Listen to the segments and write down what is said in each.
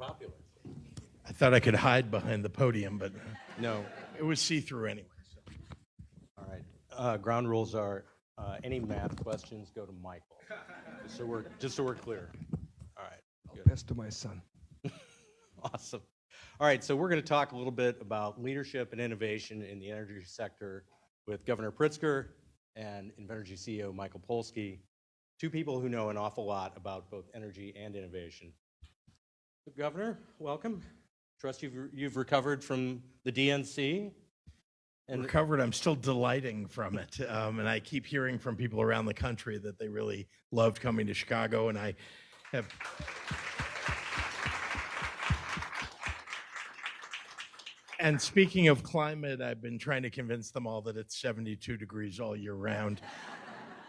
popular. I thought I could hide behind the podium, but No. it was see-through anyway. So. All right. Ground rules are any math questions go to Michael. Just so we're clear. All right. Good. Pass to my son. Awesome. All right. So we're going to talk a little bit about leadership and innovation in the energy sector with Governor Pritzker and Invenergy CEO Michael Polsky, two people who know an awful lot about both energy and innovation. So Governor, welcome. Trust you've recovered from the DNC. And recovered, I'm still delighting from it. And I keep hearing from people around the country that they really loved coming to Chicago. And I have... And speaking of climate, I've been trying to convince them all that it's 72 degrees all year round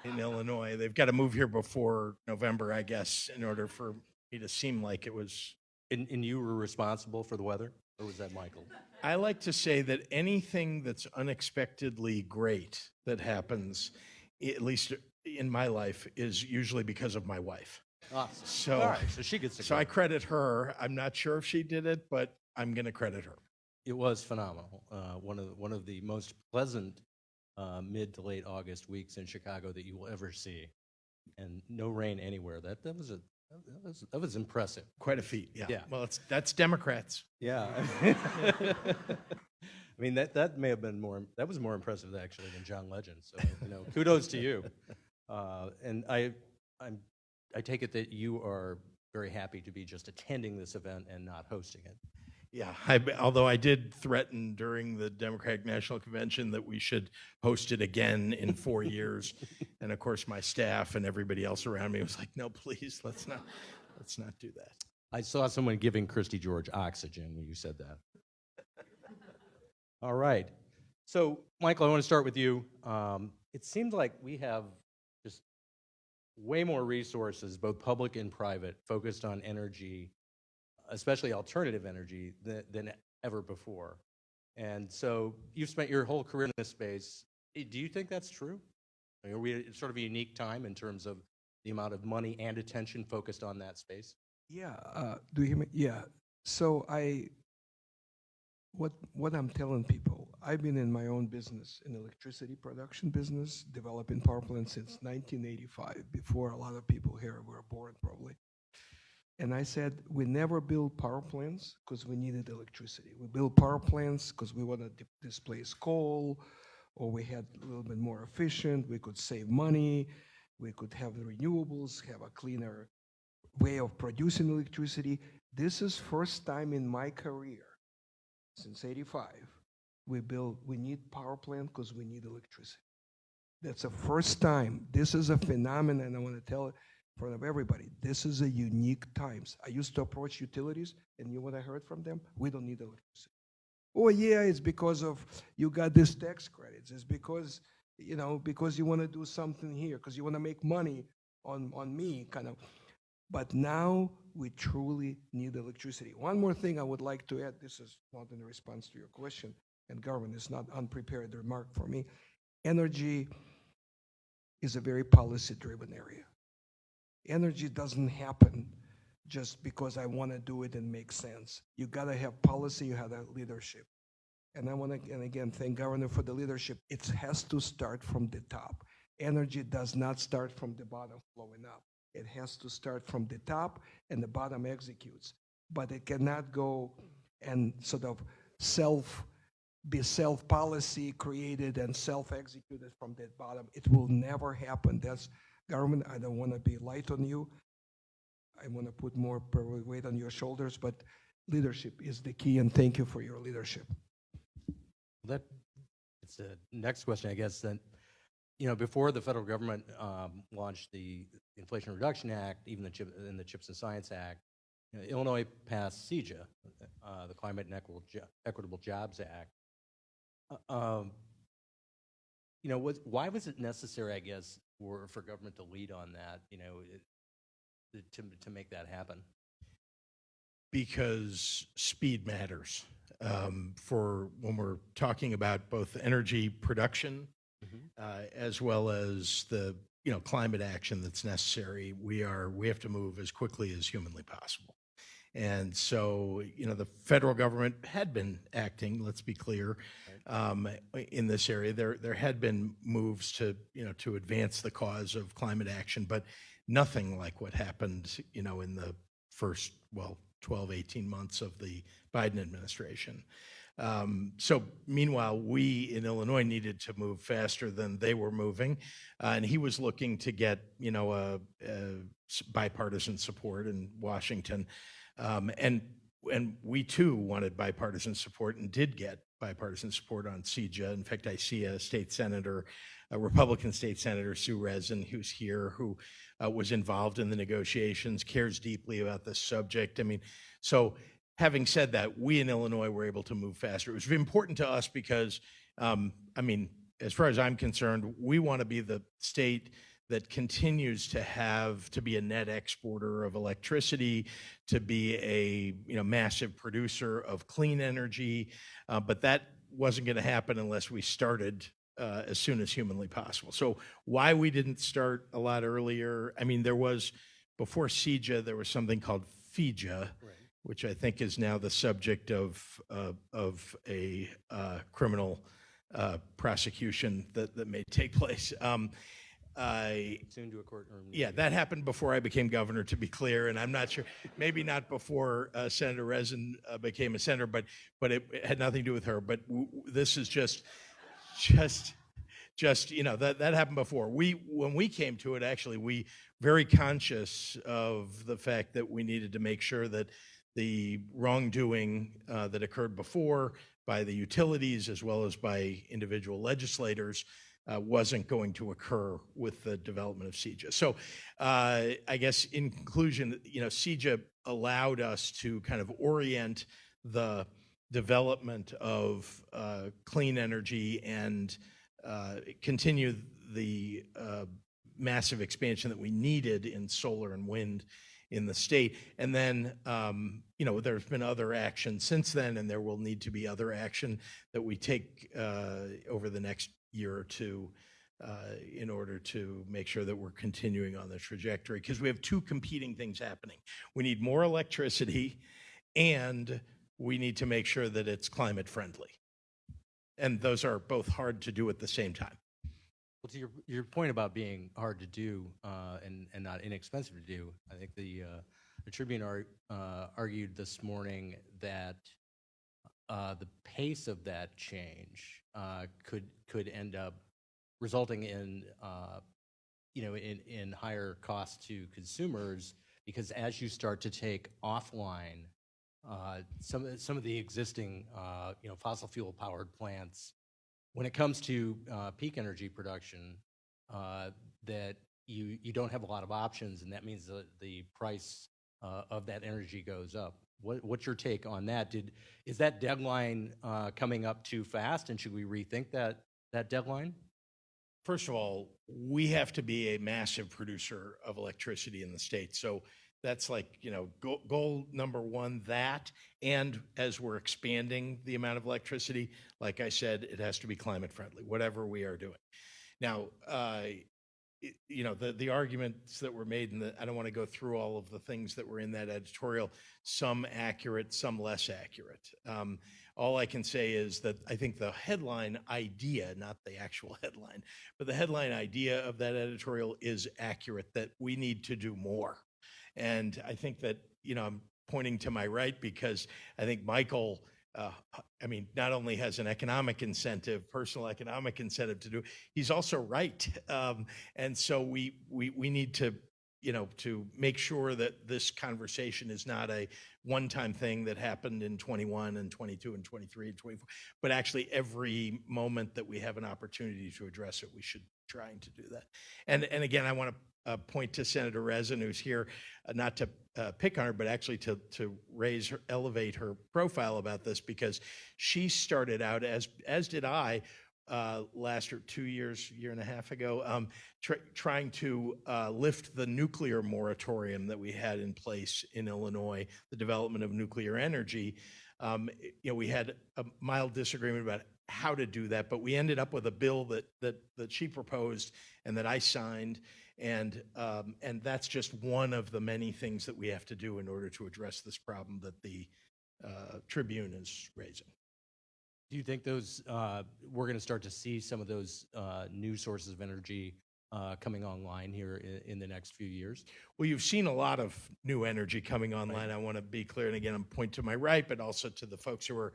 in Illinois. They've got to move here before November, I guess, in order for me to seem like it was... And you were responsible for the weather? Or was that Michael? I like to say that anything that's unexpectedly great that happens, at least in my life, is usually because of my wife. Awesome. So, all right, so she gets to So I credit her. I'm not sure if she did it, but I'm going to credit her. It was phenomenal. One of the most pleasant mid to late August weeks in Chicago that you will ever see, and no rain anywhere. That was impressive. Quite a feat. Yeah. Yeah. Well, that's Democrats. Yeah. I mean that may have been that was more impressive actually than John Legend. So kudos to you. And I take it that you are very happy to be just attending this event and not hosting it. Yeah, although I did threaten during the Democratic National Convention that we should host it again in 4 years. And of course, my staff and everybody else around me was like, no, please, let's not do that. I saw someone giving Christy George oxygen when you said that. All right. So, Michael, I want to start with you. It seems like we have just way more resources, both public and private, focused on energy, especially alternative energy, than ever before. And so you've spent your whole career in this space. Do you think that's true? I mean, are we at sort of a unique time in terms of the amount of money and attention focused on that space? Yeah. Do you hear me? Yeah. So what I'm telling people, I've been in my own business, in electricity production business, developing power plants since 1985, before a lot of people here were born probably. And I said, we never built power plants because we needed electricity. We built power plants because we want to displace coal, or we had a little bit more efficient, we could save money, we could have the renewables, have a cleaner way of producing electricity. This is first time in my career, since '85, we need power plant because we need electricity. That's the first time. This is a phenomenon, and I want to tell it in front of everybody. This is a unique times. I used to approach utilities, and you know what I heard from them? We don't need electricity. Oh yeah, it's because of you got this tax credits. It's because because you want to do something here, because you want to make money on me, kind of. But now we truly need electricity. One more thing I would like to add. This is not in response to your question, and government is not unprepared remark for me. Energy is a very policy-driven area. Energy doesn't happen just because I want to do it and make sense. You got to have policy, you have leadership. And I want to, and again, thank Governor for the leadership. It has to start from the top. Energy does not start from the bottom flowing up. It has to start from the top, and the bottom executes. But it cannot go and sort of be self-policy created and self-executed from the bottom. It will never happen. That's government. I don't want to be light on you. I want to put more weight on your shoulders, but leadership is the key, and thank you for your leadership. It's the next question, I guess. Then, before the federal government launched the Inflation Reduction Act, even the CHIPS and Science Act, Illinois passed CEJA, the Climate and Equitable Jobs Act. Why was it necessary, I guess, for government to lead on that, to make that happen? Because speed matters. For when we're talking about both energy production as well as the climate action that's necessary, we have to move as quickly as humanly possible. And so, the federal government had been acting, let's be clear, in this area. There had been moves to advance the cause of climate action, but nothing like what happened, in the first, 12, 18 months of the Biden administration. So meanwhile, we in Illinois needed to move faster than they were moving. And he was looking to get, bipartisan support in Washington. And we too wanted bipartisan support and did get bipartisan support on CEJA. In fact, I see a state senator, a Republican state senator, Sue Rezin, who's here, who was involved in the negotiations, cares deeply about this subject. So having said that, we in Illinois were able to move faster. It was important to us because, as far as I'm concerned, we want to be the state that continues to be a net exporter of electricity, to be a massive producer of clean energy, but that wasn't going to happen unless we started as soon as humanly possible. So why we didn't start a lot earlier? There was, before CEJA, there was something called FEJA, right, which I think is now the subject of a criminal prosecution that may take place. Soon to a courtroom. Yeah, that happened before I became governor, to be clear, and I'm not sure, maybe not before Senator Rezin became a senator, but it had nothing to do with her. But this is just that happened before. When we came to it, actually, we very conscious of the fact that we needed to make sure that the wrongdoing that occurred before by the utilities as well as by individual legislators wasn't going to occur with the development of CEJA. So I guess in conclusion, CEJA allowed us to kind of orient the development of clean energy and continue the massive expansion that we needed in solar and wind in the state. And then, there's been other action since then, and there will need to be other action that we take over the next year or two in order to make sure that we're continuing on the trajectory, because we have two competing things happening. We need more electricity, and we need to make sure that it's climate friendly. And those are both hard to do at the same time. Well, to your point about being hard to do and not inexpensive to do, I think the Tribune argued this morning that the pace of that change could end up resulting in in higher costs to consumers, because as you start to take offline some of the existing fossil fuel powered plants, when it comes to peak energy production, that you don't have a lot of options, and that means the price of that energy goes up. What's your take on that? Is that deadline coming up too fast, and should we rethink that deadline? First of all, we have to be a massive producer of electricity in the state. So that's like, goal number one, that. And as we're expanding the amount of electricity, like I said, it has to be climate friendly, whatever we are doing. Now, the arguments that were made, and I don't want to go through all of the things that were in that editorial, some accurate, some less accurate. All I can say is that I think the headline idea, not the actual headline, but the headline idea of that editorial is accurate, that we need to do more. And I think that, I'm pointing to my right because I think Michael, not only has an economic incentive, personal economic incentive to do, he's also right. And so we need to, to make sure that this conversation is not a one-time thing that happened in 21 and 22 and 23 and 24, but actually every moment that we have an opportunity to address it, we should be trying to do that. And again, I want to point to Senator Rezin, who's here, not to pick on her, but actually to elevate her profile about this, because she started out, as did I, last 2 years, year and a half ago, trying to lift the nuclear moratorium that we had in place in Illinois, the development of nuclear energy. We had a mild disagreement about how to do that, but we ended up with a bill that she proposed and that I signed. And that's just one of the many things that we have to do in order to address this problem that the Tribune is raising. Do you think those, we're going to start to see some of those new sources of energy coming online here in the next few years? Well, you've seen a lot of new energy coming online. Right. I want to be clear, and again, I'm point to my right, but also to the folks who are,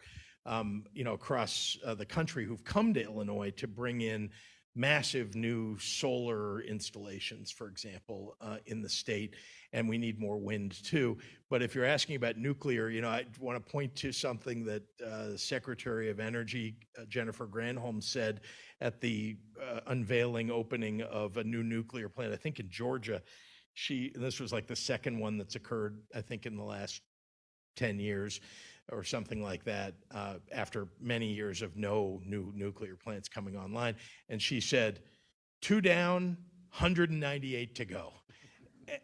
across the country who've come to Illinois to bring in massive new solar installations, for example, in the state, and we need more wind too. But if you're asking about nuclear, I want to point to something that the Secretary of Energy, Jennifer Granholm, said at the unveiling opening of a new nuclear plant, I think in Georgia. This was like the second one that's occurred, I think, in the last 10 years or something like that, after many years of no new nuclear plants coming online. And she said, 2 down, 198 to go.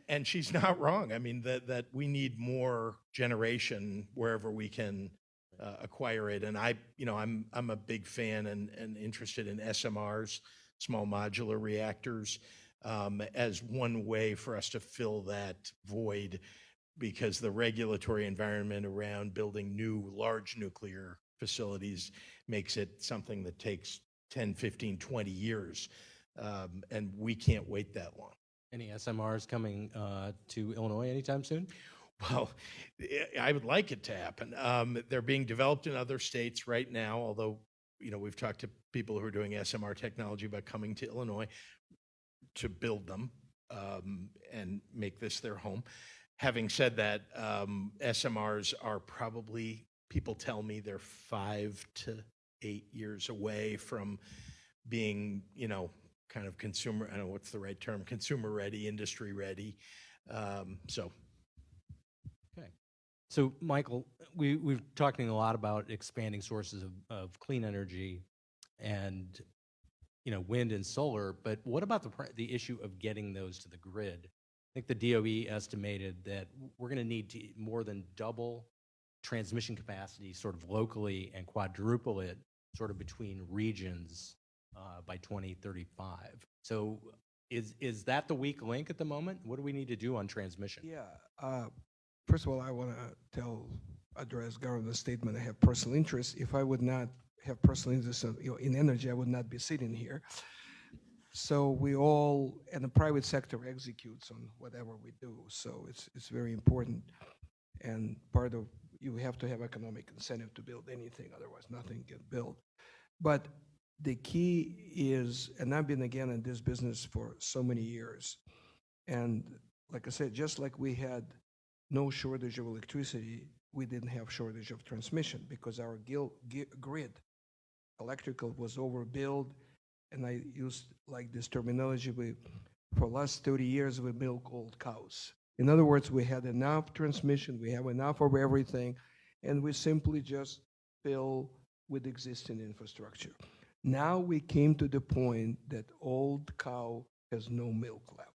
And she's not wrong. I mean, that we need more generation wherever we can acquire it. And I'm a big fan and interested in SMRs, small modular reactors, as one way for us to fill that void, because the regulatory environment around building new large nuclear facilities makes it something that takes 10, 15, 20 years. And we can't wait that long. Any SMRs coming to Illinois anytime soon? Well, I would like it to happen. They're being developed in other states right now, although, we've talked to people who are doing SMR technology about coming to Illinois to build them and make this their home. Having said that, SMRs are probably, people tell me they're 5 to 8 years away from being, kind of consumer, I don't know what's the right term, consumer ready, industry ready. Okay. So, Michael, we've talking a lot about expanding sources of clean energy and, wind and solar, but what about the issue of getting those to the grid? I think the DOE estimated that we're going to need to more than double transmission capacity sort of locally and quadruple it sort of between regions by 2035. So is that the weak link at the moment? What do we need to do on transmission? Yeah. First of all, I want to address Governor statement. I have personal interest. If I would not have personal interest in energy, I would not be sitting here. So we all, and the private sector executes on whatever we do. So it's very important. And part of, you have to have economic incentive to build anything, otherwise nothing gets built. But the key is, and I've been again in this business for so many years. And like I said, just like we had no shortage of electricity, we didn't have shortage of transmission because our grid, electrical, was overbuilt. And I used like this terminology, for the last 30 years, we milk old cows. In other words, we had enough transmission, we have enough of everything, and we simply just fill with existing infrastructure. Now we came to the point that old cow has no milk left.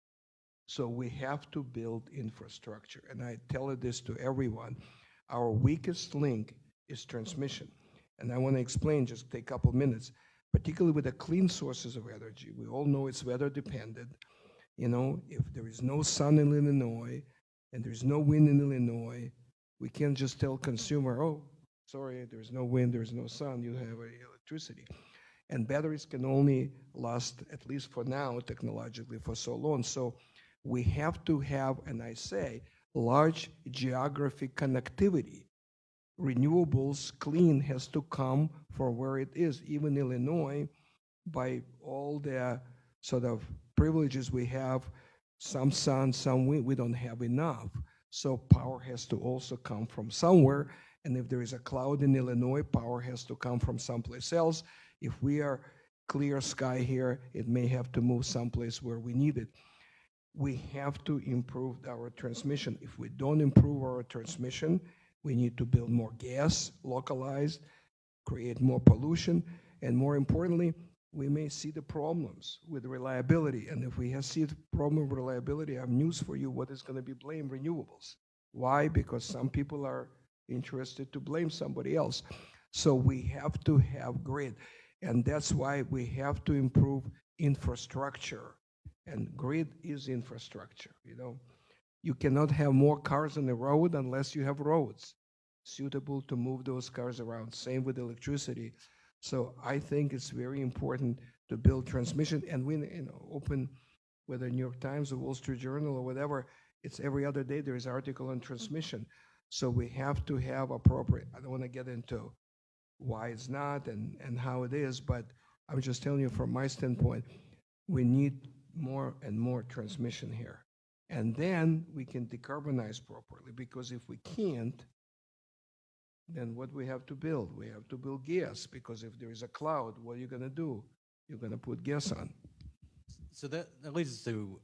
So we have to build infrastructure. And I tell this to everyone, our weakest link is transmission. And I want to explain, just take a couple of minutes, particularly with the clean sources of energy. We all know it's weather dependent. If there is no sun in Illinois and there's no wind in Illinois, we can't just tell consumer, oh, sorry, there's no wind, there's no sun, you have electricity. And batteries can only last, at least for now, technologically, for so long. So we have to have, and I say, large geographic connectivity. Renewables, clean, has to come from where it is. Even Illinois, by all the sort of privileges we have, some sun, some wind, we don't have enough. So power has to also come from somewhere. And if there is a cloud in Illinois, power has to come from someplace else. If we are clear sky here, it may have to move someplace where we need it. We have to improve our transmission. If we don't improve our transmission, we need to build more gas, localized, create more pollution, and more importantly, we may see the problems with reliability. And if we see the problem with reliability, I have news for you. What is going to be blamed? Renewables. Why? Because some people are interested to blame somebody else. So we have to have grid. And that's why we have to improve infrastructure. And grid is infrastructure, You cannot have more cars on the road unless you have roads suitable to move those cars around. Same with electricity. So I think it's very important to build transmission. And we, open whether New York Times or Wall Street Journal or whatever, it's every other day there is article on transmission. So we have to have appropriate. I don't want to get into why it's not and how it is, but I'm just telling you from my standpoint, we need more and more transmission here. And then we can decarbonize properly, because if we can't, then what we have to build? We have to build gas, because if there is a cloud, what are you going to do? You're going to put gas on. So that leads us to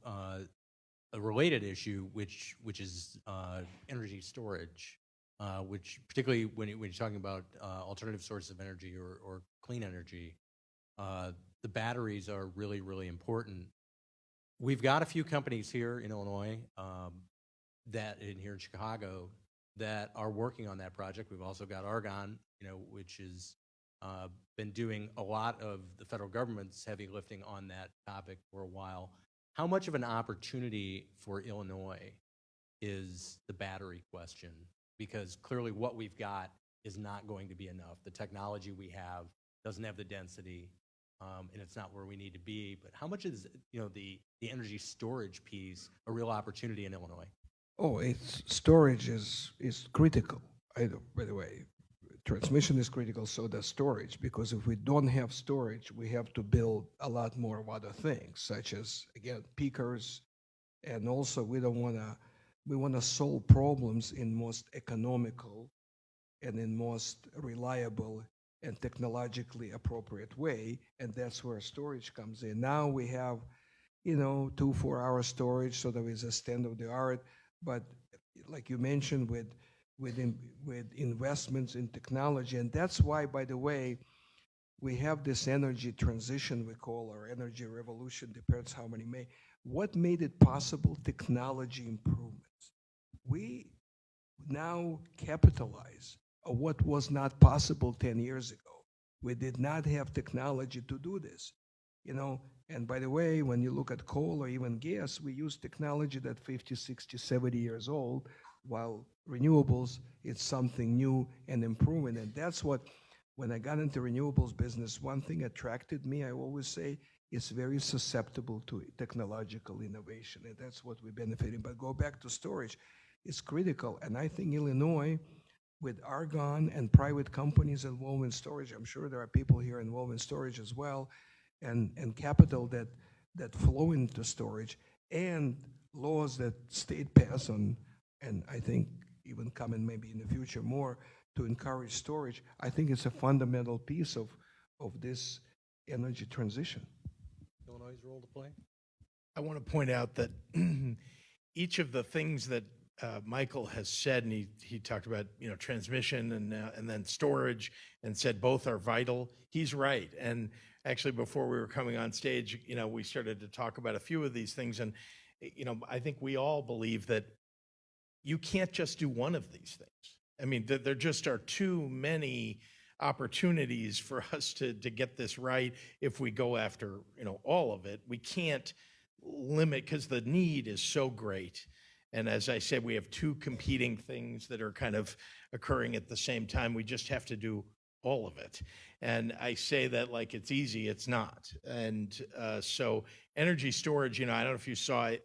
a related issue, which is energy storage, which particularly when you're talking about alternative sources of energy or clean energy, the batteries are really, really important. We've got a few companies here in Illinois here in Chicago that are working on that project. We've also got Argonne, which has been doing a lot of the federal government's heavy lifting on that topic for a while. How much of an opportunity for Illinois is the battery question? Because clearly what we've got is not going to be enough. The technology we have doesn't have the density, and it's not where we need to be. But how much is the energy storage piece a real opportunity in Illinois? Oh, storage is critical. By the way, transmission is critical, so does storage, because if we don't have storage, we have to build a lot more of other things, such as, again, peakers, and also we want to solve problems in most economical and in most reliable and technologically appropriate way, and that's where storage comes in. Now we have, 2-4 hour storage, so there is a state of the art, but like you mentioned, with investments in technology, and that's why, by the way, we have this energy transition we call, or energy revolution, depends how many may. What made it possible? Technology improvements. We now capitalize on what was not possible 10 years ago. We did not have technology to do this, And by the way, when you look at coal or even gas, we use technology that 50, 60, 70 years old, while renewables, it's something new and improving. And that's what, when I got into renewables business, one thing attracted me, I always say, it's very susceptible to technological innovation. And that's what we're benefiting. But go back to storage, it's critical. And I think Illinois, with Argonne and private companies involved in storage, I'm sure there are people here involved in storage as well, and capital that flow into storage, and laws that state pass on, and I think even coming maybe in the future more to encourage storage. I think it's a fundamental piece of this energy transition. Illinois' role to play? I want to point out that each of the things that Michael has said, and he talked about transmission and then storage, and said both are vital. He's right. And actually, before we were coming on stage, we started to talk about a few of these things, and I think we all believe that you can't just do one of these things. I mean, there just are too many opportunities for us to get this right. If we go after all of it, we can't limit, because the need is so great. And as I said, we have two competing things that are kind of occurring at the same time. We just have to do all of it. And I say that like it's easy, it's not. And so energy storage, I don't know if you saw, I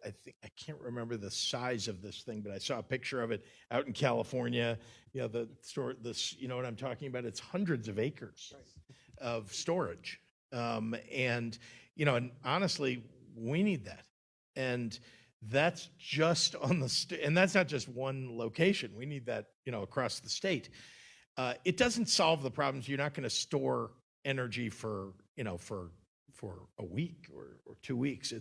can't remember the size of this thing, but I saw a picture of it out in California. You know what I'm talking about? It's hundreds of acres of storage. And honestly, we need that. And that's just on and that's not just one location. We need that, across the state. It doesn't solve the problems. You're not going to store energy for a week or 2 weeks.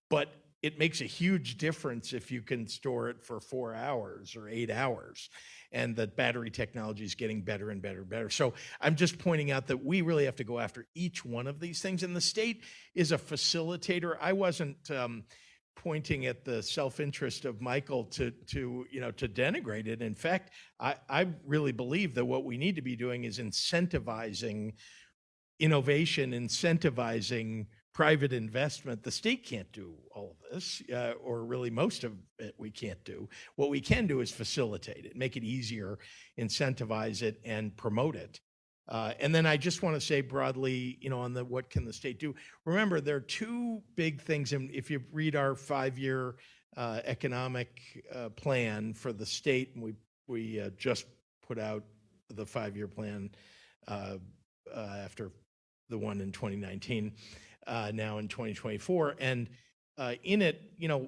But it makes a huge difference if you can store it for 4 hours or 8 hours. And that battery technology is getting better and better and better. So I'm just pointing out that we really have to go after each one of these things. And the state is a facilitator. I wasn't pointing at the self-interest of Michael to denigrate it. In fact, I really believe that what we need to be doing is incentivizing innovation, incentivizing private investment. The state can't do all of this, or really most of it we can't do. What we can do is facilitate it, make it easier, incentivize it, and promote it. And then I just want to say broadly, on the what can the state do? Remember, there are two big things, and if you read our 5-year economic plan for the state, and we just put out the 5-year plan after the one in 2019, now in 2024, and in it,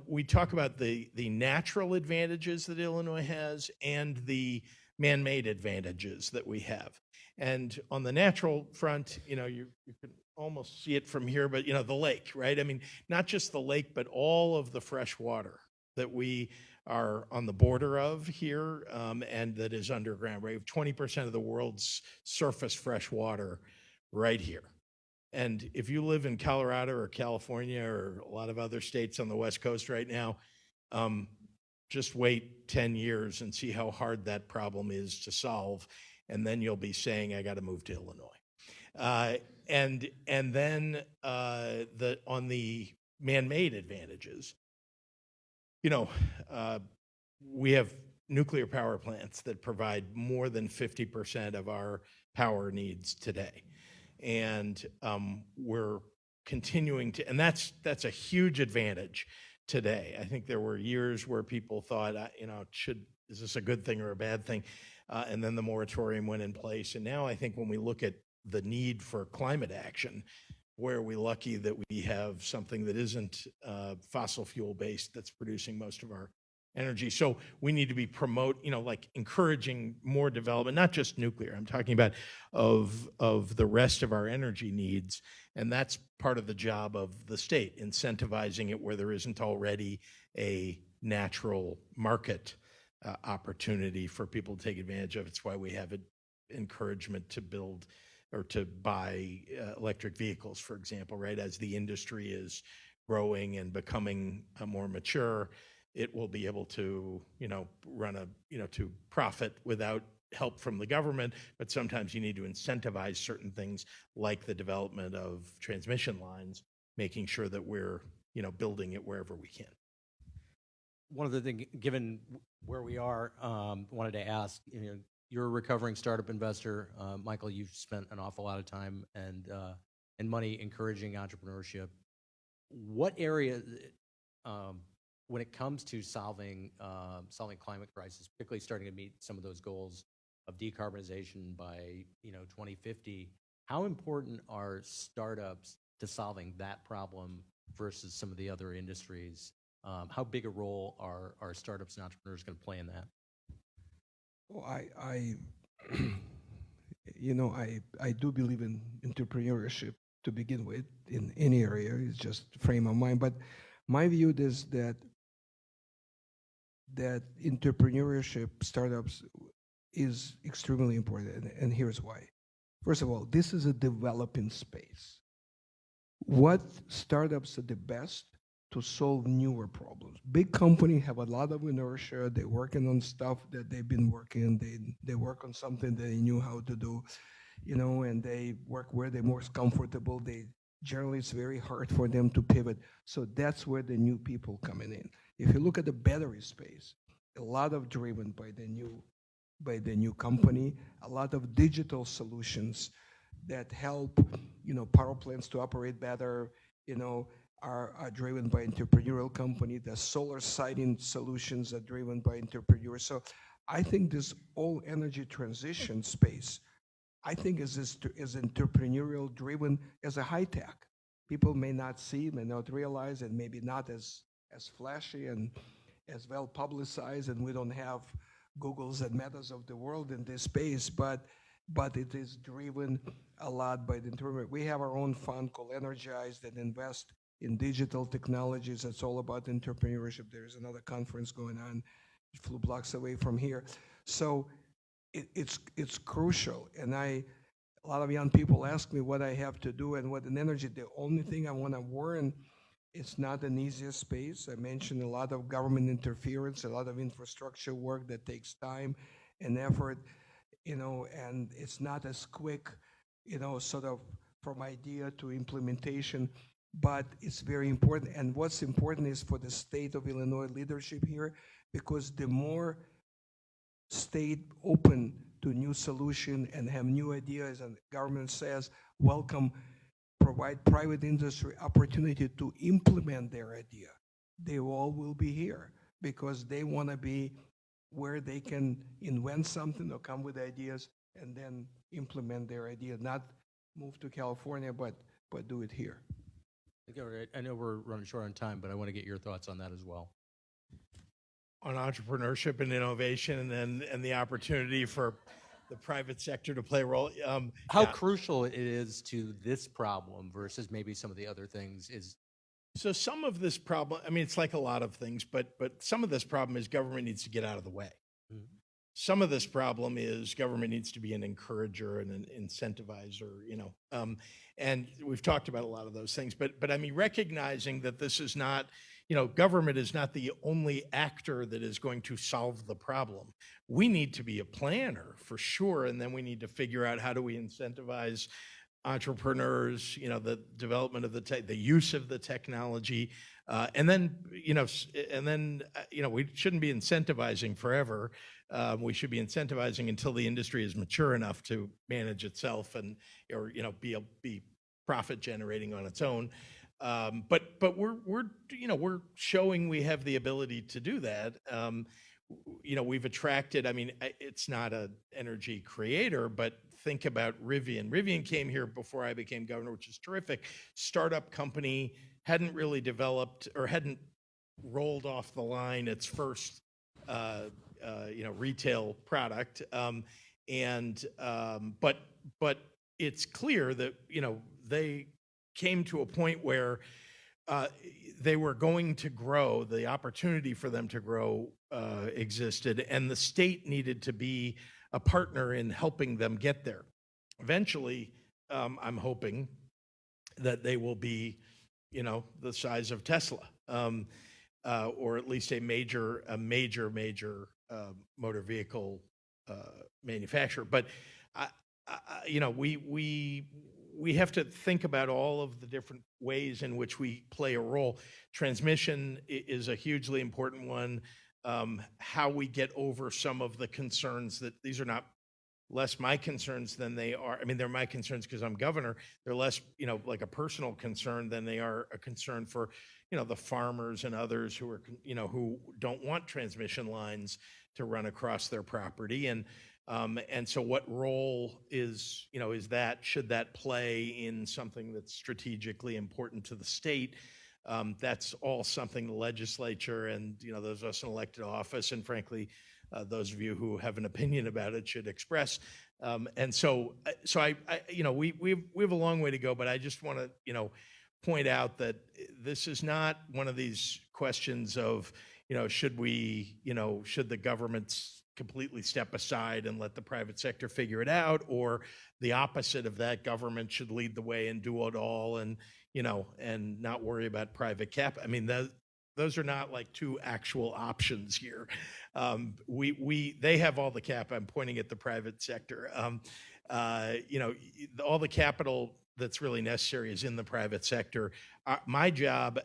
we talk about the natural advantages that Illinois has and the man-made advantages that we have. And on the natural front, you can almost see it from here, but the lake, right? I mean, not just the lake, but all of the fresh water that we are on the border of here, and that is underground. We have 20% of the world's surface fresh water right here. And if you live in Colorado or California or a lot of other states on the West Coast right now, just wait 10 years and see how hard that problem is to solve. And then you'll be saying, I got to move to Illinois. And then on the man-made advantages, we have nuclear power plants that provide more than 50% of our power needs today. And we're continuing to, and that's a huge advantage today. I think there were years where people thought, is this a good thing or a bad thing? And then the moratorium went in place. And now I think when we look at the need for climate action, where are we lucky that we have something that isn't fossil fuel based that's producing most of our energy? So we need to be encouraging more development, not just nuclear. I'm talking about of the rest of our energy needs. And that's part of the job of the state, incentivizing it where there isn't already a natural market opportunity for people to take advantage of. It's why we have encouragement to build or to buy electric vehicles, for example, right? As the industry is growing and becoming more mature, it will be able to, to profit without help from the government. But sometimes you need to incentivize certain things like the development of transmission lines, making sure that we're, building it wherever we can. One of the things, given where we are, wanted to ask, you're a recovering startup investor. Michael, you've spent an awful lot of time and money encouraging entrepreneurship. What area, when it comes to solving climate crisis, particularly starting to meet some of those goals of decarbonization by 2050, how important are startups to solving that problem versus some of the other industries? How big a role are startups and entrepreneurs going to play in that? Well, I do believe in entrepreneurship to begin with in any area. It's just frame of mind. But my view is that entrepreneurship, startups, is extremely important, and here's why. First of all, this is a developing space. What startups are the best to solve newer problems. Big companies have a lot of inertia. They're working on stuff that they've been working. They work on something they knew how to do, and they work where they're most comfortable. Generally, it's very hard for them to pivot. So that's where the new people coming in. If you look at the battery space, a lot of driven by the new company, a lot of digital solutions that help, power plants to operate better, are driven by entrepreneurial company. The solar siting solutions are driven by entrepreneurs. So I think this whole energy transition space, I think is entrepreneurial driven as a high tech. People may not see, may not realize, and maybe not as flashy and as well publicized, and we don't have Googles and Metas of the world in this space, but it is driven a lot by the entrepreneur. We have our own fund called Energize that invest in digital technologies. It's all about entrepreneurship. There's another conference going on a few blocks away from here. So it's crucial. And a lot of young people ask me what I have to do and what in energy. The only thing I want to warn, it's not an easier space. I mentioned a lot of government interference, a lot of infrastructure work that takes time and effort, and it's not as quick, sort of from idea to implementation but it's very important. And what's important is for the state of Illinois leadership here, because the more state open to new solution and have new ideas, and government says, welcome, provide private industry opportunity to implement their idea, they all will be here because they want to be where they can invent something or come with ideas and then implement their idea, not move to California, but do it here. Okay, I know we're running short on time, but I want to get your thoughts on that as well. On entrepreneurship and innovation, and the opportunity for the private sector to play a role. How Yeah. crucial it is to this problem versus maybe some of the other things is. So some of this problem, I mean, it's like a lot of things, but some of this problem is government needs to get out of the way. Mhm. Some of this problem is government needs to be an encourager and an incentivizer, and we've talked about a lot of those things, but I mean, recognizing that this is not, government is not the only actor that is going to solve the problem. We need to be a planner for sure, and then we need to figure out how do we incentivize entrepreneurs, the development of the use of the technology, and then we shouldn't be incentivizing forever. We should be incentivizing until the industry is mature enough to manage itself or be profit generating on its own. But we're showing we have the ability to do that. We've attracted, I mean, it's not an energy creator, but think about Rivian. Rivian came here before I became governor, which is terrific. Startup company, hadn't really developed or hadn't rolled off the line its first, retail product. But it's clear that, they came to a point where they were going to grow, the opportunity for them to grow existed, and the state needed to be a partner in helping them get there. Eventually, I'm hoping that they will be, the size of Tesla, or at least a major motor vehicle manufacturer. But we have to think about all of the different ways in which we play a role. Transmission is a hugely important one. How we get over some of the concerns that these are not less my concerns than they are. I mean, they're my concerns because I'm governor. They're less, like a personal concern than they are a concern for, the farmers and others who are, who don't want transmission lines to run across their property. And so what role is that, should that play in something that's strategically important to the state? That's all something the legislature and, those of us in elected office, and frankly, those of you who have an opinion about it should express. And so I we have a long way to go, but I just want to, point out that this is not one of these questions of, should the governments completely step aside and let the private sector figure it out, or the opposite of that, government should lead the way and do it all and not worry about private cap. I mean, those are not like two actual options here. They have all the cap. I'm pointing at the private sector. All the capital that's really necessary is in the private sector. My job,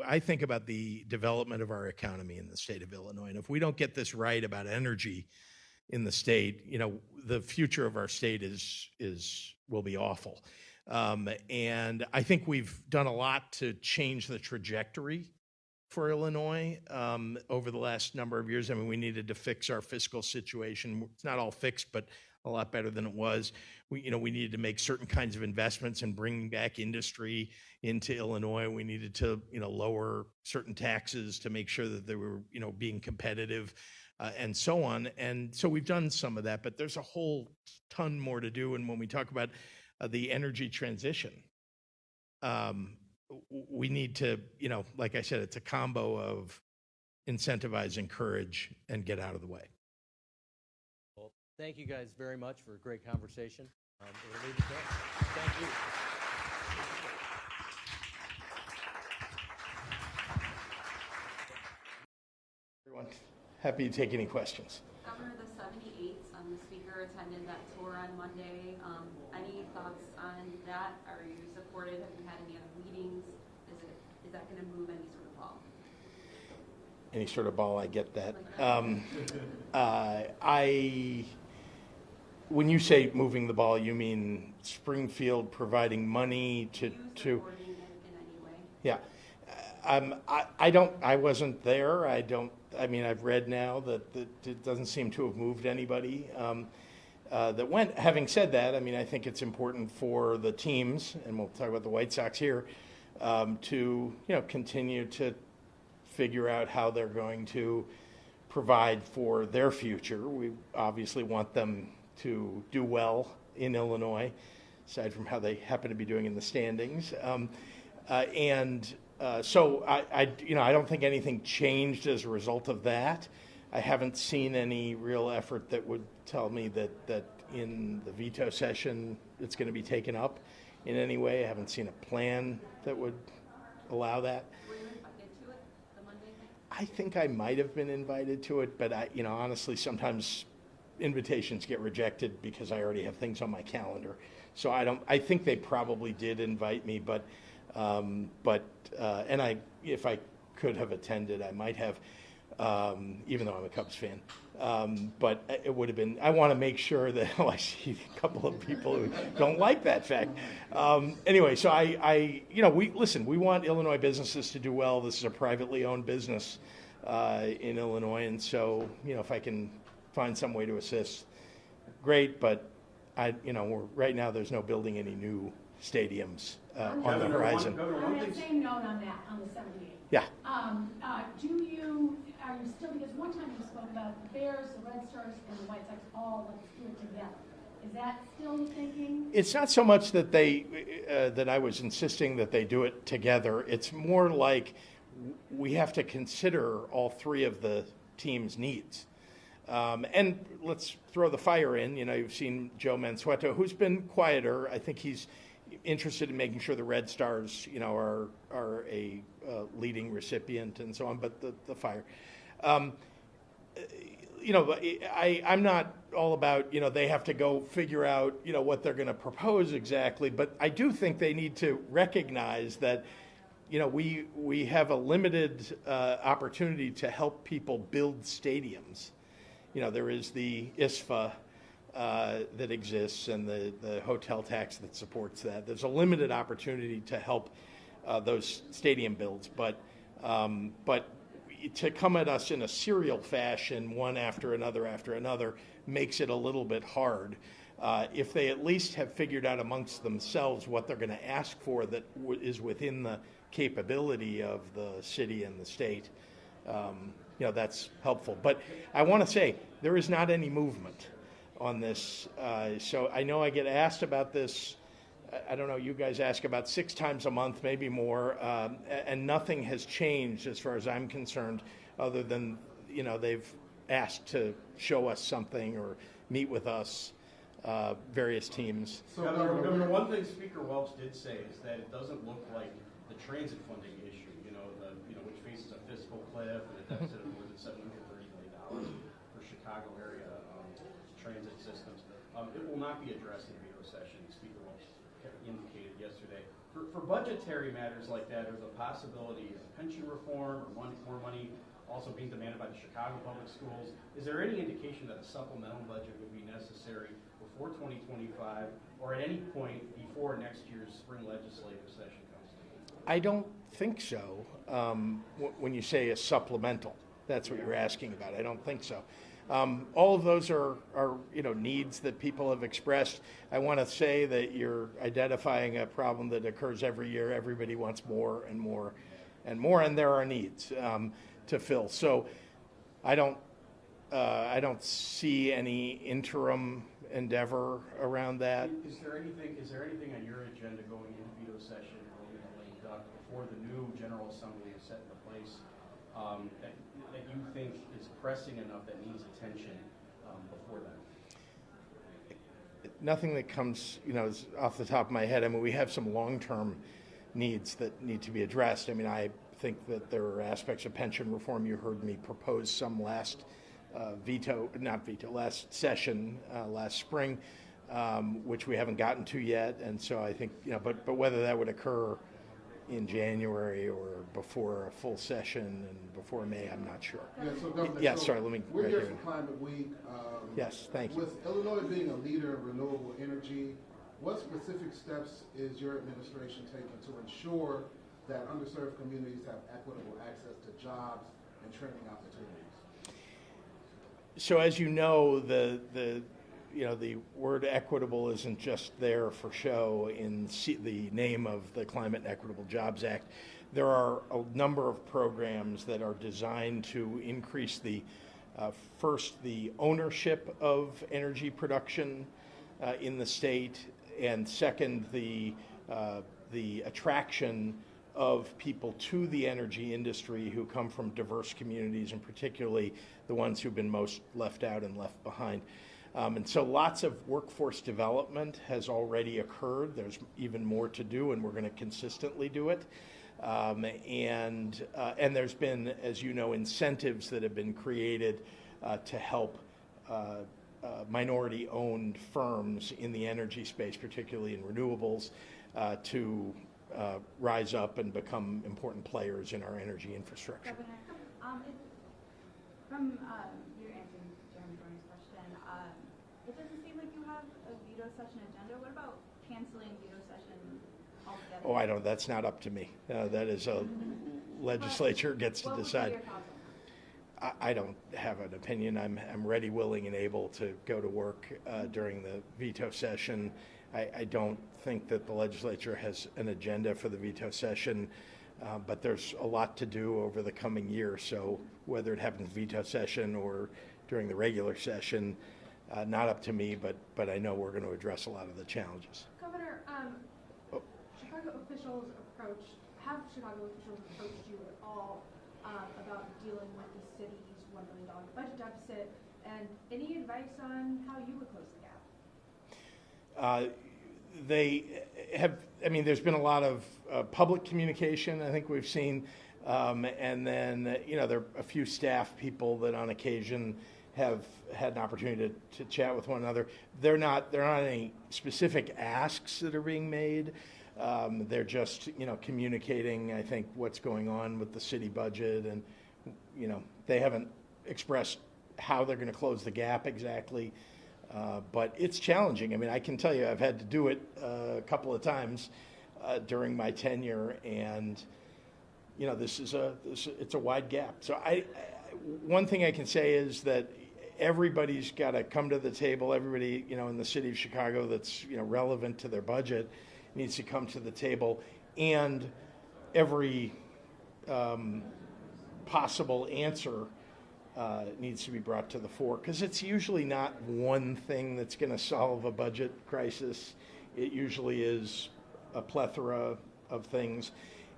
I think about the development of our economy in the state of Illinois. And if we don't get this right about energy in the state, the future of our state will be awful. And I think we've done a lot to change the trajectory for Illinois over the last number of years. I mean, we needed to fix our fiscal situation. It's not all fixed, but a lot better than it was. We needed to make certain kinds of investments and bring back industry into Illinois. We needed to, lower certain taxes to make sure that they were, being competitive, and so on. And so we've done some of that, but there's a whole ton more to do. And when we talk about the energy transition, we need to, like I said, it's a combo of incentivize, encourage, and get out of the way. Well, thank you guys very much for a great conversation. We'll leave it there. Thank you. Everyone, happy to take any questions. Governor, the 78th, the speaker attended that tour on Monday. Any thoughts on that? Are you supportive? Have you had any other meetings? that going to move any sort of ball? Any sort of ball, I get that. When you say moving the ball, you mean Springfield providing money to Supporting it in any way? yeah. I wasn't there. I mean, I've read now that it doesn't seem to have moved anybody that went. Having said that, I mean, I think it's important for the teams, and we'll talk about the White Sox here, to, continue to figure out how they're going to provide for their future. We obviously want them to do well in Illinois, aside from how they happen to be doing in the standings. So I don't think anything changed as a result of that. I haven't seen any real effort that would tell me that in the veto session it's going to be taken up in any way. I haven't seen a plan that would allow that. Were you invited to it, the Monday thing? I think I might have been invited to it, but honestly, sometimes invitations get rejected because I already have things on my calendar. So I think they probably did invite me, but if I could have attended, I might have, even though I'm a Cubs fan. But it would have been, I want to make sure that, I see a couple of people who don't like that fact. Anyway, so we want Illinois businesses to do well. This is a privately owned business in Illinois. And so, if I can find some way to assist, great. But right now there's no building any new stadiums on the horizon. On that same note on the 78. Yeah. Are you still, because one time you spoke about the Bears, the Red Stars, and the White Sox all, let's do it together. Is that still the thinking? It's not so much that that I was insisting that they do it together. It's more like we have to consider all three of the teams' needs. And let's throw the fire in. You've seen Joe Mansueto, who's been quieter. I think he's interested in making sure the Red Stars, are a leading recipient and so on. But the fire, I'm not all about they have to go figure out what they're going to propose exactly. But I do think they need to recognize that we have a limited opportunity to help people build stadiums. There is the ISFA that exists and the hotel tax that supports that. There's a limited opportunity to help those stadium builds, but to come at us in a serial fashion, one after another, makes it a little bit hard. If they at least have figured out amongst themselves what they're going to ask for that is within the capability of the city and the state, that's helpful. But I want to say there is not any movement on this. So I know I get asked about this. I don't know, you guys ask about 6 times a month, maybe more, and nothing has changed as far as I'm concerned, other than, they've asked to show us something or meet with us, various teams. So, Governor, one thing Speaker Welch did say is that it doesn't look like the transit funding issue, which faces a fiscal cliff and a deficit of more than $730 million for Chicago area transit systems. It will not be addressed in veto session, Speaker Welch indicated yesterday. For budgetary matters like that, there's a possibility of pension reform or more money also being demanded by the Chicago public schools. Is there any indication that a supplemental budget would be necessary before 2025 or at any point before next year's spring legislative session comes to? I don't think so. When you say a supplemental, that's what you're asking about. I don't think so. All of those are needs that people have expressed. I want to say that you're identifying a problem that occurs every year. Everybody wants more and more and more, and there are needs to fill. So I don't see any interim endeavor around that. Is there anything on your agenda going into veto session or before the new General Assembly is set into place that you think is pressing enough that needs attention before then? Nothing that comes, is off the top of my head. I mean, we have some long-term needs that need to be addressed. I mean, I think that there are aspects of pension reform. You heard me propose some last last session, last spring, which we haven't gotten to yet. And so I think, but whether that would occur in January or before a full session and before May, I'm not sure. Yeah, so Governor, Yeah, so sorry, let me. we're right here here. for Climate Week. Yes, thank you. With Illinois being a leader in renewable energy, what specific steps is your administration taking to ensure that underserved communities have equitable access to jobs and training opportunities? So as you know, the word equitable isn't just there for show in the name of the Climate and Equitable Jobs Act. There are a number of programs that are designed to increase first, the ownership of energy production in the state, and second, the attraction of people to the energy industry who come from diverse communities, and particularly the ones who've been most left out and left behind. And so lots of workforce development has already occurred. There's even more to do, and we're going to consistently do it. And there's been, as you know, incentives that have been created to help minority-owned firms in the energy space, particularly in renewables, to rise up and become important players in our energy infrastructure. Governor, from your answer to Jeremy Dorn's question, it doesn't seem like you have a veto session agenda. What about canceling veto session altogether? Oh, I don't. That's not up to me. That is a legislature gets to What would be decide. your thoughts on that? I don't have an opinion. I'm ready, willing, and able to go to work during the veto session. I don't think that the legislature has an agenda for the veto session, but there's a lot to do over the coming year. So whether it happens veto session or during the regular session, not up to me, but I know we're going to address a lot of the challenges. Governor, Oh. Chicago officials approached you at all about dealing with the city's $1 million budget deficit, and any advice on how you would close the gap? They have, I mean, there's been a lot of public communication, I think we've seen, and then, there are a few staff people that on occasion have had an opportunity to chat with one another. There are not any specific asks that are being made. They're just, communicating, I think, what's going on with the city budget, and, they haven't expressed how they're going to close the gap exactly. But it's challenging. I mean, I can tell you I've had to do it a couple of times during my tenure, and it's a wide gap. So one thing I can say is that everybody's got to come to the table. Everybody in the city of Chicago that's relevant to their budget needs to come to the table, and every possible answer needs to be brought to the fore, because it's usually not one thing that's going to solve a budget crisis. It usually is a plethora of things.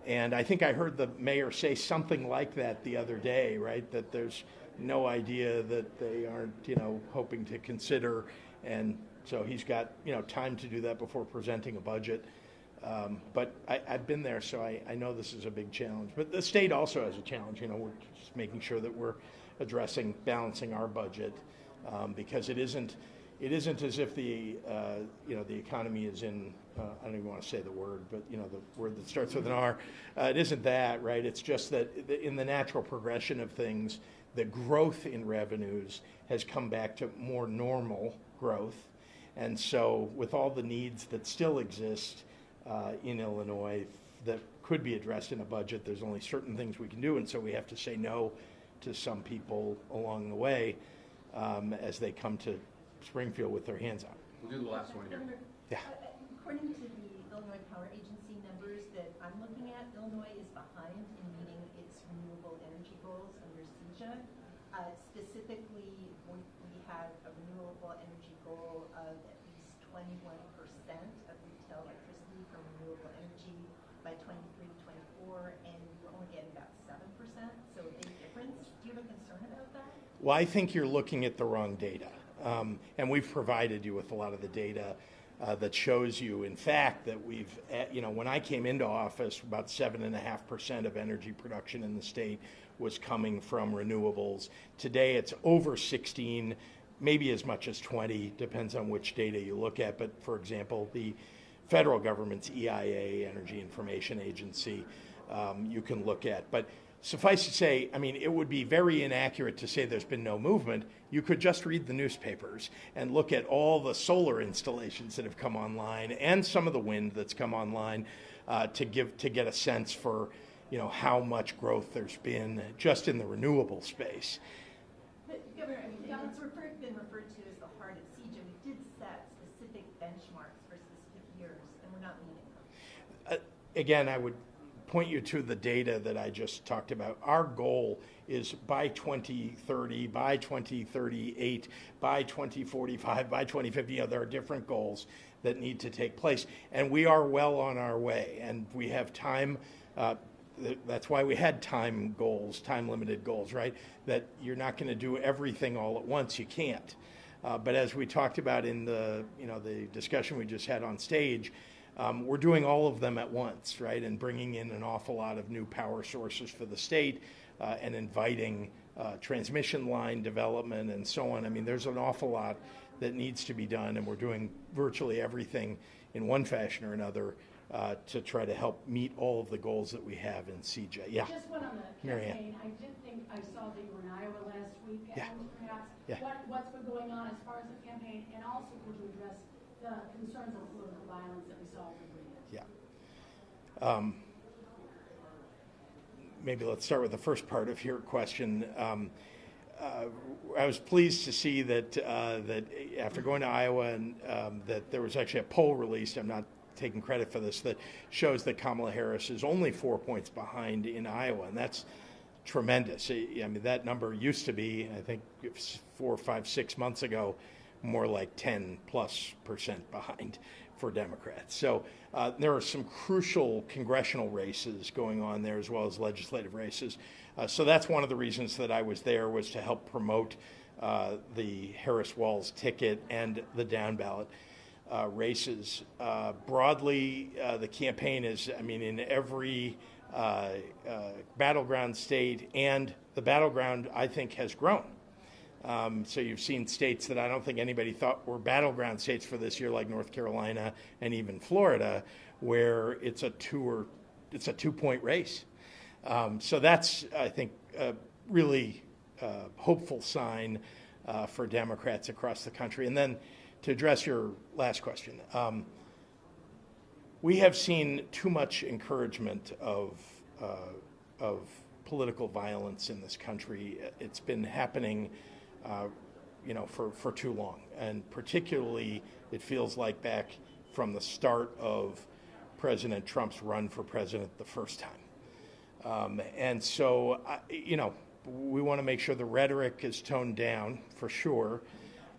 And I think I heard the mayor say something like that the other day, right? That there's no idea that they aren't, hoping to consider. And so he's got, time to do that before presenting a budget. But I've been there, so I know this is a big challenge. But the state also has a challenge. We're just making sure that we're balancing our budget, because it isn't as if the economy is in, I don't even want to say the word, but the word that starts with an R. It isn't that, right? It's just that in the natural progression of things, the growth in revenues has come back to more normal growth. And so with all the needs that still exist in Illinois that could be addressed in a budget, there's only certain things we can do, and so we have to say no to some people along the way as they come to Springfield with their hands out. We'll do the last one here. Yeah. According to the Illinois Power Agency numbers that I'm looking at, Illinois is behind in meeting its renewable energy goals under CEJA. Specifically, we have a renewable energy goal of at least 21% of retail electricity from renewable energy by 23 to 24, and we're only getting about 7%, so a big difference. Do you have a concern about that? Well, I think you're looking at the wrong data. And we've provided you with a lot of the data that shows you, in fact, that we've, when I came into office, about 7.5% of energy production in the state was coming from renewables. Today, it's over 16, maybe as much as 20, depends on which data you look at. But for example, the federal government's EIA, Energy Information Agency, you can look at. But suffice to say, I mean, it would be very inaccurate to say there's been no movement. You could just read the newspapers and look at all the solar installations that have come online and some of the wind that's come online to get a sense for, how much growth there's been just in the renewable space. But Governor, I mean, it's been referred to as the heart of CEJA. We did set specific benchmarks for specific years, and we're not meeting them. Again, I would point you to the data that I just talked about. Our goal is by 2030, by 2038, by 2045, by 2050, there are different goals that need to take place. And we are well on our way. And we have time. That's why we had time goals, time-limited goals, right? That you're not going to do everything all at once. You can't. But as we talked about in the discussion we just had on stage, we're doing all of them at once, right? And bringing in an awful lot of new power sources for the state and inviting transmission line development and so on. I mean, there's an awful lot that needs to be done, and we're doing virtually everything in one fashion or another to try to help meet all of the goals that we have in CEJA. Yeah. Just one on the Mary Ann. campaign. I did think I saw that you were in Iowa last week. Yeah. And perhaps Yeah. what's been going on as far as the campaign, and also could you address the concerns of political violence that we saw over the weekend? Yeah. Maybe let's start with the first part of your question. I was pleased to see that after going to Iowa and that there was actually a poll released. I'm not taking credit for this, that shows that Kamala Harris is only 4 points behind in Iowa, and that's tremendous. I mean, that number used to be, I think, 4, 5, 6 months ago, more like 10+% behind for Democrats. So there are some crucial congressional races going on there as well as legislative races. So that's one of the reasons that I was there, was to help promote the Harris-Walz ticket and the down ballot races. Broadly, the campaign is, I mean, in every battleground state, and the battleground, I think, has grown. So you've seen states that I don't think anybody thought were battleground states for this year, like North Carolina and even Florida, where it's a 2-point race. So that's, I think, a really hopeful sign for Democrats across the country. And then to address your last question, we have seen too much encouragement of political violence in this country. It's been happening for too long. And particularly, it feels like back from the start of President Trump's run for president the first time. And so, we want to make sure the rhetoric is toned down, for sure.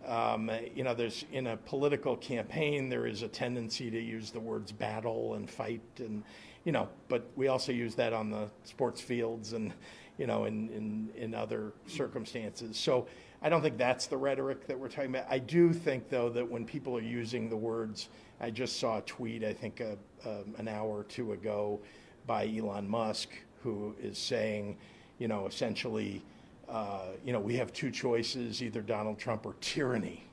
There's, in a political campaign, there is a tendency to use the words battle and fight, and, but we also use that on the sports fields and, in other circumstances. So I don't think that's the rhetoric that we're talking about. I do think, though, that when people are using the words, I just saw a tweet, I think an hour or two ago, by Elon Musk, who is saying, essentially, we have two choices, either Donald Trump or tyranny.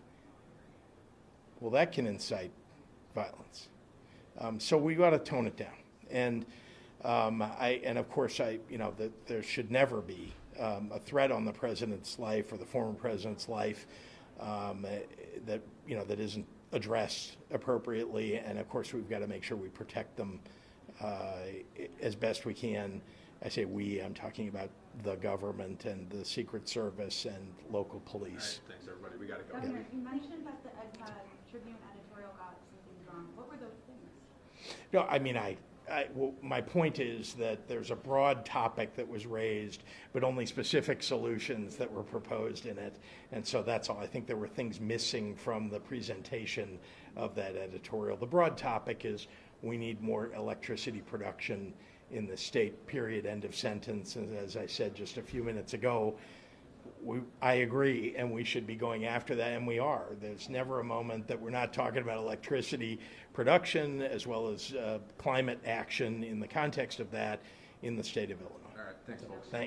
Well, that can incite violence. So we got to tone it down. And of course, that there should never be a threat on the president's life or the former president's life that isn't addressed appropriately. And of course, we've got to make sure we protect them as best we can. I say we, I'm talking about the government and the Secret Service and local police. All right, thanks, everybody. We got to go. Governor, you mentioned that the Tribune editorial got some things wrong. What were those things? No, I mean, well, my point is that there's a broad topic that was raised, but only specific solutions that were proposed in it. And so that's all. I think there were things missing from the presentation of that editorial. The broad topic is we need more electricity production in the state, period, end of sentence. And as I said just a few minutes ago, I agree, and we should be going after that, and we are. There's never a moment that we're not talking about electricity production as well as climate action in the context of that in the state of Illinois. All right, thanks, folks. Thank